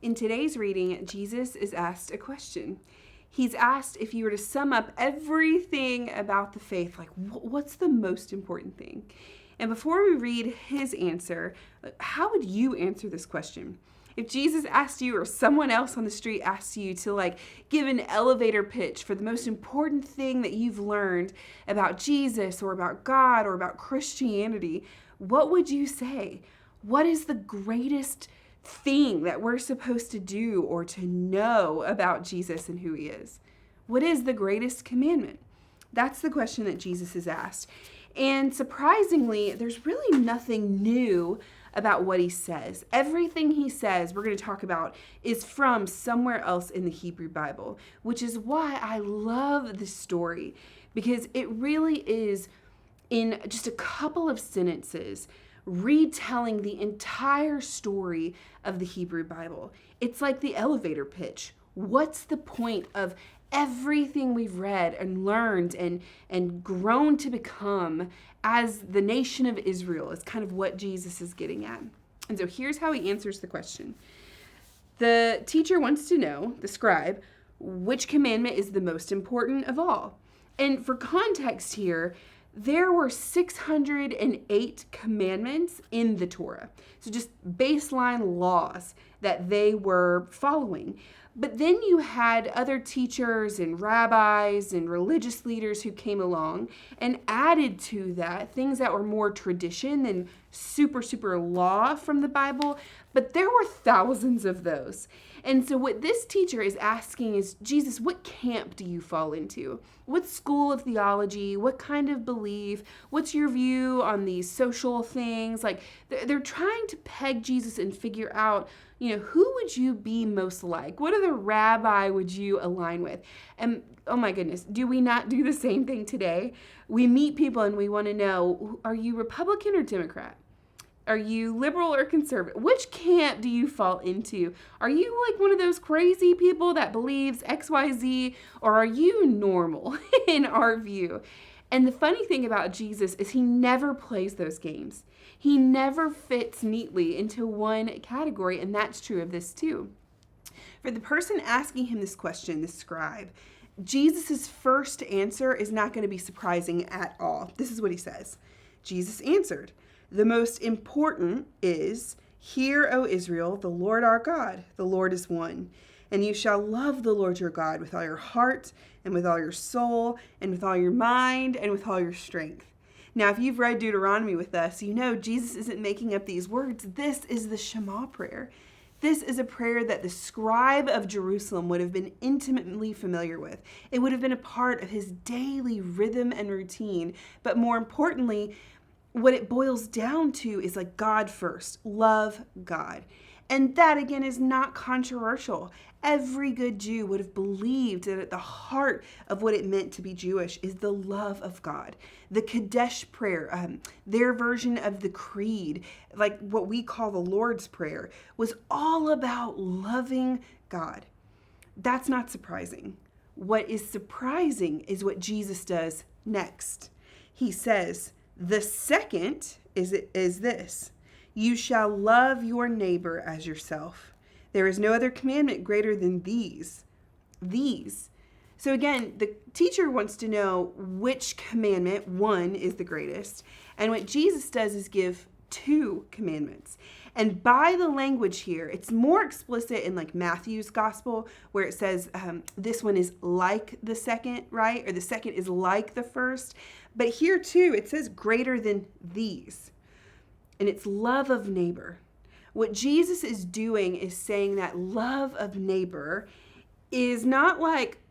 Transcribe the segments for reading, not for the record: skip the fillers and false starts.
In today's reading, Jesus is asked a question. He's asked if you were to sum up everything about the faith, like what's the most important thing? And before we read his answer, how would you answer this question? If Jesus asked you or someone else on the street asked you to give an elevator pitch for the most important thing that you've learned about Jesus or about God or about Christianity, what would you say? What is the greatest thing that we're supposed to do or to know about Jesus and who he is? What is the greatest commandment? That's the question that Jesus is asked. And surprisingly, there's really nothing new about what he says. Everything he says, we're going to talk about, is from somewhere else in the Hebrew Bible, which is why I love this story, because it really is, in just a couple of sentences, retelling the entire story of the Hebrew Bible. It's like the elevator pitch. What's the point of everything we've read and learned and grown to become as the nation of Israel is kind of what Jesus is getting at. And so here's how he answers the question. The teacher wants to know, the scribe, which commandment is the most important of all. And for context here, there were 608 commandments in the Torah. So just baseline laws that they were following. But then you had other teachers and rabbis and religious leaders who came along and added to that things that were more tradition than super law from the Bible. But there were thousands of those. And so what this teacher is asking is, Jesus, what camp do you fall into? What school of theology? What kind of belief? What's your view on these social things? They're trying to peg Jesus and figure out, who would you be most like? What other rabbi would you align with? And oh my goodness, do we not do the same thing today? We meet people and we want to know, are you Republican or Democrat? Are you liberal or conservative? Which camp do you fall into? Are you like one of those crazy people that believes XYZ, or are you normal in our view? And the funny thing about Jesus is he never plays those games. He never fits neatly into one category, and that's true of this too. For the person asking him this question, the scribe, Jesus' first answer is not going to be surprising at all. This is what he says. Jesus answered, "The most important is, Hear, O Israel, the Lord our God, the Lord is one. And you shall love the Lord your God with all your heart and with all your soul and with all your mind and with all your strength." Now, if you've read Deuteronomy with us, you know Jesus isn't making up these words. This is the Shema prayer. This is a prayer that the scribe of Jerusalem would have been intimately familiar with. It would have been a part of his daily rhythm and routine. But more importantly, what it boils down to is God first. Love God. And that, again, is not controversial. Every good Jew would have believed that at the heart of what it meant to be Jewish is the love of God. The Kadesh prayer, their version of the creed, like what we call the Lord's Prayer, was all about loving God. That's not surprising. What is surprising is what Jesus does next. He says, the second is this: you shall love your neighbor as yourself. There is no other commandment greater than these. So again, the teacher wants to know which commandment, one, is the greatest. And what Jesus does is give two commandments. And by the language here, it's more explicit in Matthew's gospel, where it says this one is like the second, right? Or the second is like the first. But here too, it says greater than these. And it's love of neighbor. What Jesus is doing is saying that love of neighbor is not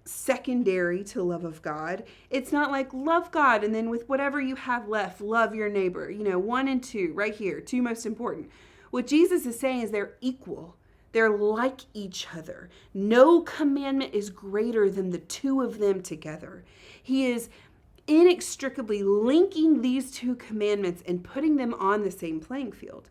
secondary to love of God. It's not love God and then with whatever you have left, love your neighbor. 1 and 2 right here, two most important. What Jesus is saying is they're equal. They're like each other. No commandment is greater than the two of them together. He is inextricably linking these two commandments and putting them on the same playing field.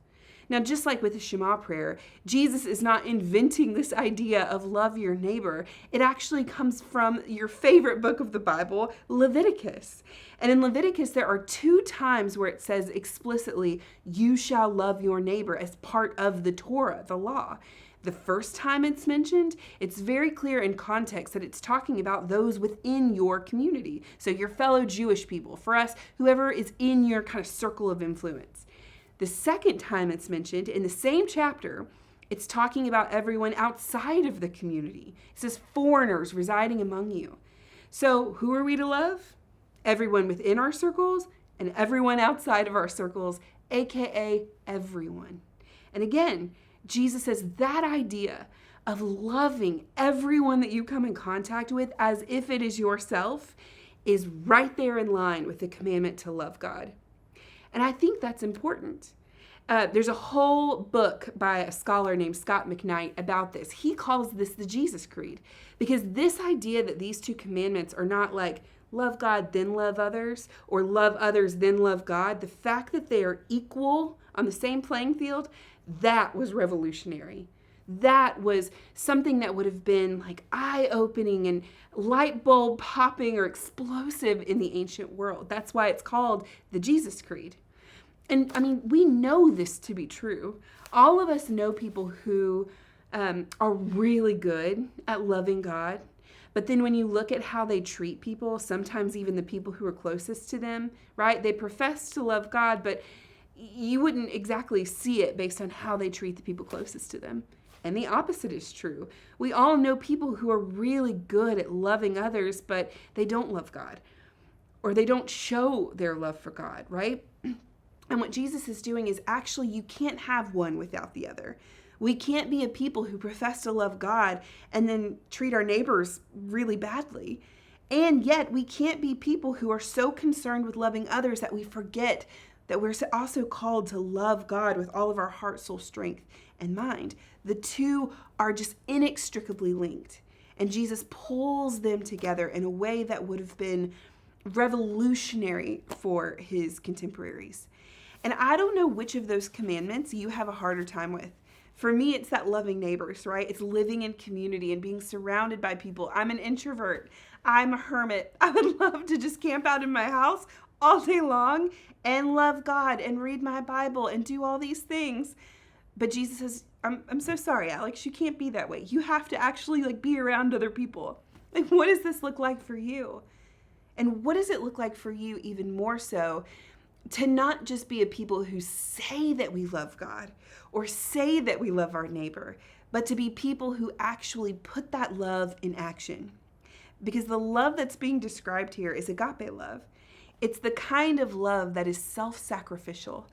Now, just like with the Shema prayer, Jesus is not inventing this idea of love your neighbor. It actually comes from your favorite book of the Bible, Leviticus. And in Leviticus, there are 2 times where it says explicitly, you shall love your neighbor as part of the Torah, the law. The first time it's mentioned, it's very clear in context that it's talking about those within your community. So your fellow Jewish people, for us, whoever is in your kind of circle of influence. The second time it's mentioned in the same chapter, it's talking about everyone outside of the community. It says foreigners residing among you. So who are we to love? Everyone within our circles and everyone outside of our circles, aka everyone. And again, Jesus says that idea of loving everyone that you come in contact with as if it is yourself is right there in line with the commandment to love God. And I think that's important. There's a whole book by a scholar named Scott McKnight about this. He calls this the Jesus Creed, because this idea that these two commandments are not like love God, then love others, or love others, then love God, the fact that they are equal on the same playing field, that was revolutionary. That was something that would have been like eye-opening and light bulb popping or explosive in the ancient world. That's why it's called the Jesus Creed. And I mean, we know this to be true. All of us know people who are really good at loving God. But then when you look at how they treat people, sometimes even the people who are closest to them, right? They profess to love God, but you wouldn't exactly see it based on how they treat the people closest to them. And the opposite is true. We all know people who are really good at loving others, but they don't love God, or they don't show their love for God, right? And what Jesus is doing is actually you can't have one without the other. We can't be a people who profess to love God and then treat our neighbors really badly. And yet we can't be people who are so concerned with loving others that we forget that we're also called to love God with all of our heart, soul, strength, and mind. The two are just inextricably linked. And Jesus pulls them together in a way that would have been revolutionary for his contemporaries. And I don't know which of those commandments you have a harder time with. For me, it's that loving neighbors, right? It's living in community and being surrounded by people. I'm an introvert. I'm a hermit. I would love to just camp out in my house all day long and love God and read my Bible and do all these things. But Jesus says, I'm so sorry, Alex, you can't be that way. You have to actually be around other people. What does this look like for you? And what does it look like for you even more so to not just be a people who say that we love God or say that we love our neighbor, but to be people who actually put that love in action? Because the love that's being described here is agape love. It's the kind of love that is self-sacrificial,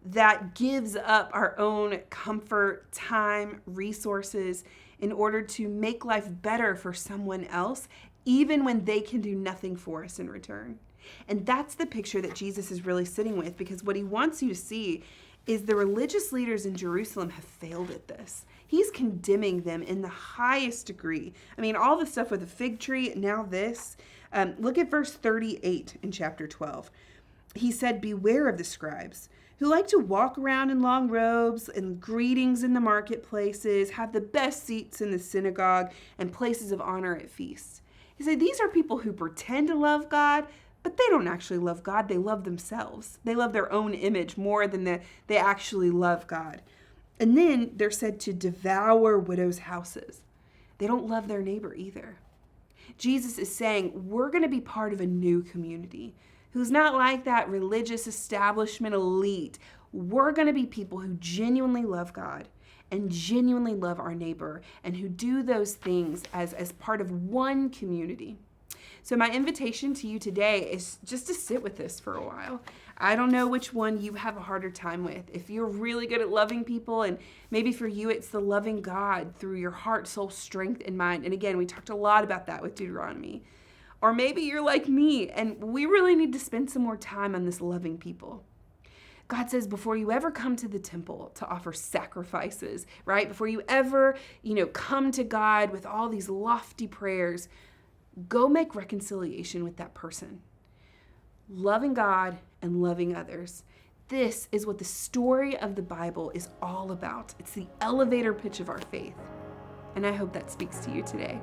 that gives up our own comfort, time, resources in order to make life better for someone else, even when they can do nothing for us in return. And that's the picture that Jesus is really sitting with, because what he wants you to see is the religious leaders in Jerusalem have failed at this. He's condemning them in the highest degree. I mean, all the stuff with the fig tree, now this. Look at verse 38 in chapter 12. He said, "Beware of the scribes who like to walk around in long robes and greetings in the marketplaces, have the best seats in the synagogue and places of honor at feasts." He said, these are people who pretend to love God, but they don't actually love God. They love themselves. They love their own image more than they actually love God. And then they're said to devour widows' houses. They don't love their neighbor either. Jesus is saying we're going to be part of a new community who's not like that religious establishment elite. We're going to be people who genuinely love God and genuinely love our neighbor and who do those things as part of one community. So my invitation to you today is just to sit with this for a while. I don't know which one you have a harder time with. If you're really good at loving people, and maybe for you it's the loving God through your heart, soul, strength, and mind. And again, we talked a lot about that with Deuteronomy. Or maybe you're like me, and we really need to spend some more time on this loving people. God says before you ever come to the temple to offer sacrifices, right? Before you ever, come to God with all these lofty prayers, go make reconciliation with that person. Loving God and loving others. This is what the story of the Bible is all about. It's the elevator pitch of our faith. And I hope that speaks to you today.